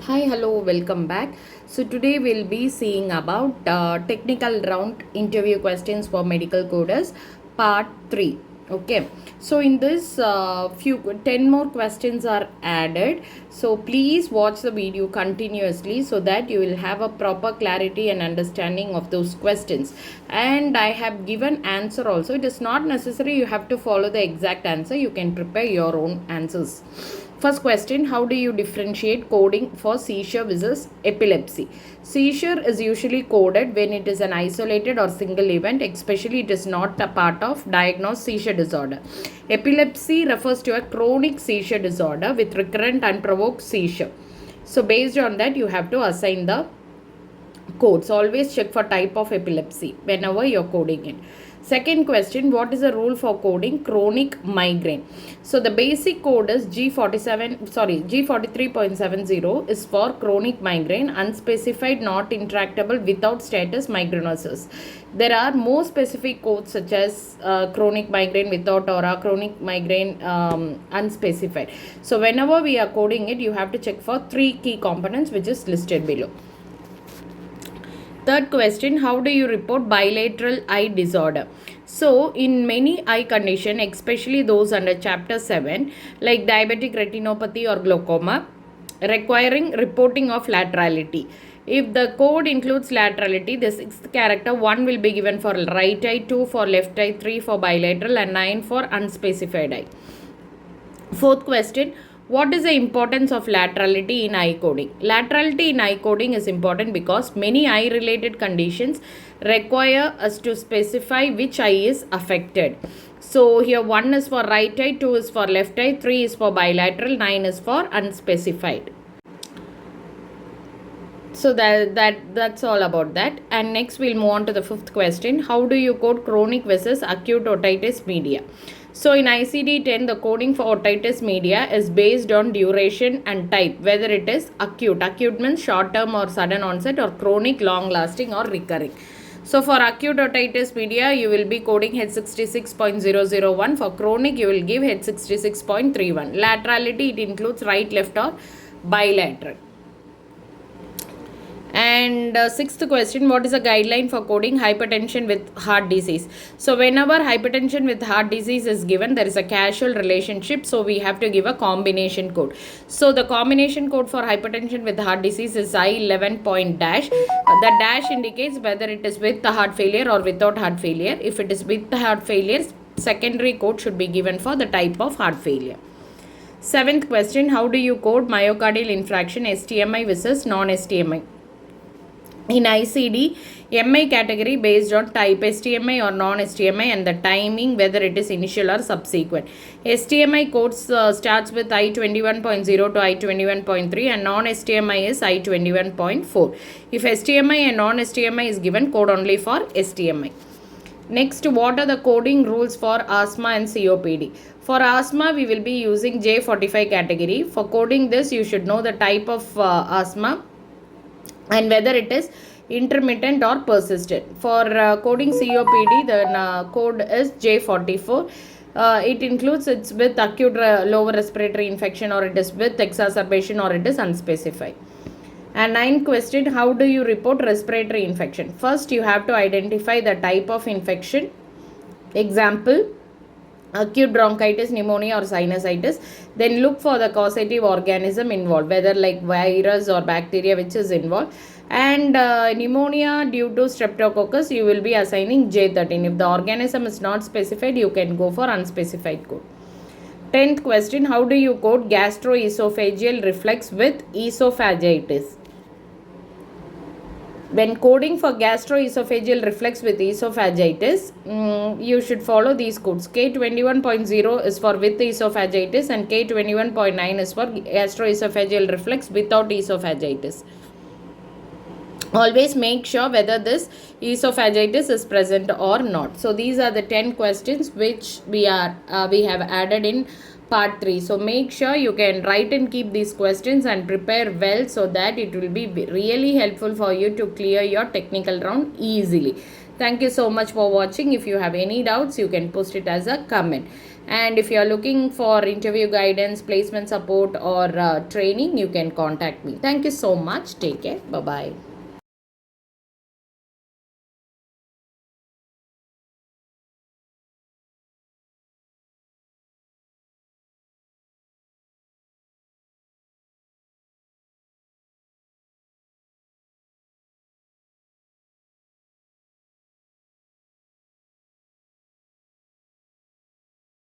Hi, hello, welcome back. So today we'll be seeing about technical round interview questions for medical coders, part 3. Okay, so in this few 10 more questions are added. So please watch the video continuously so that you will have a proper clarity and understanding of those questions. And I have given answer also. It is not necessary you have to follow the exact answer. You can prepare your own answers. First question, how do you differentiate coding for seizure versus epilepsy? Seizure is usually coded when it is an isolated or single event, especially it is not a part of diagnosed seizure disorder. Epilepsy refers to a chronic seizure disorder with recurrent unprovoked seizure. So based on that, you have to assign the codes. Always check for type of epilepsy whenever you're coding it. Second question, what is the rule for coding chronic migraine? So the basic code is G43.70 is for chronic migraine, unspecified, not intractable, without status migrainosus. There are more specific codes such as chronic migraine without aura, chronic migraine unspecified. So whenever we are coding it, you have to check for 3 key components which is listed below. Third question, how do you report bilateral eye disorder? So, in many eye conditions, especially those under chapter 7, like diabetic retinopathy or glaucoma, requiring reporting of laterality. If the code includes laterality, the 6th character 1 will be given for right eye, 2 for left eye, 3 for bilateral and 9 for unspecified eye. Fourth question, what is the importance of laterality in eye coding? Laterality in eye coding is important because many eye related conditions require us to specify which eye is affected. So here 1 is for right eye, 2 is for left eye, 3 is for bilateral, 9 is for unspecified. So that's all about that. And next we'll move on to the 5th question. How do you code chronic versus acute otitis media? So in ICD-10, the coding for otitis media is based on duration and type, whether it is acute. Acute means short term or sudden onset, or chronic, long lasting or recurring. So for acute otitis media, you will be coding H66.001. For chronic, you will give H66.31. Laterality, it includes right, left or bilateral. And 6th question, what is a guideline for coding hypertension with heart disease? So whenever hypertension with heart disease is given, there is a causal relationship, so we have to give a combination code. So the combination code for hypertension with heart disease is I11 point dash. The dash indicates whether it is with the heart failure or without heart failure. If it is with the heart failure, secondary code should be given for the type of heart failure. 7th question, how do you code myocardial infarction STMI versus non-STMI? In ICD, MI category based on type STMI or non-STMI and the timing, whether it is initial or subsequent. STMI codes starts with I21.0 to I21.3 and non-STMI is I21.4. If STMI and non-STMI is given, code only for STMI. Next, what are the coding rules for asthma and COPD? For asthma, we will be using J45 category. For coding this, you should know the type of asthma and whether it is intermittent or persistent. For coding COPD, the code is J44. It includes it's with acute lower respiratory infection, or it is with exacerbation, or it is unspecified. And 9th question, how do you report respiratory infection? First, you have to identify the type of infection. Example, acute bronchitis, pneumonia or sinusitis. Then look for the causative organism involved, whether like virus or bacteria which is involved. And pneumonia due to streptococcus, you will be assigning J13. If the organism is not specified, you can go for unspecified code. 10th question, how do you code gastroesophageal reflux with esophagitis? When coding for gastroesophageal reflux with esophagitis, you should follow these codes. K21.0 is for with esophagitis and K21.9 is for gastroesophageal reflux without esophagitis. Always make sure whether this esophagitis is present or not. So these are the 10 questions which we have added in part 3. So make sure you can write and keep these questions and prepare well, so that it will be really helpful for you to clear your technical round easily. Thank you so much for watching. If you have any doubts, you can post it as a comment. And if you are looking for interview guidance, placement support, or training, you can contact me. Thank you so much. Take care. Bye bye.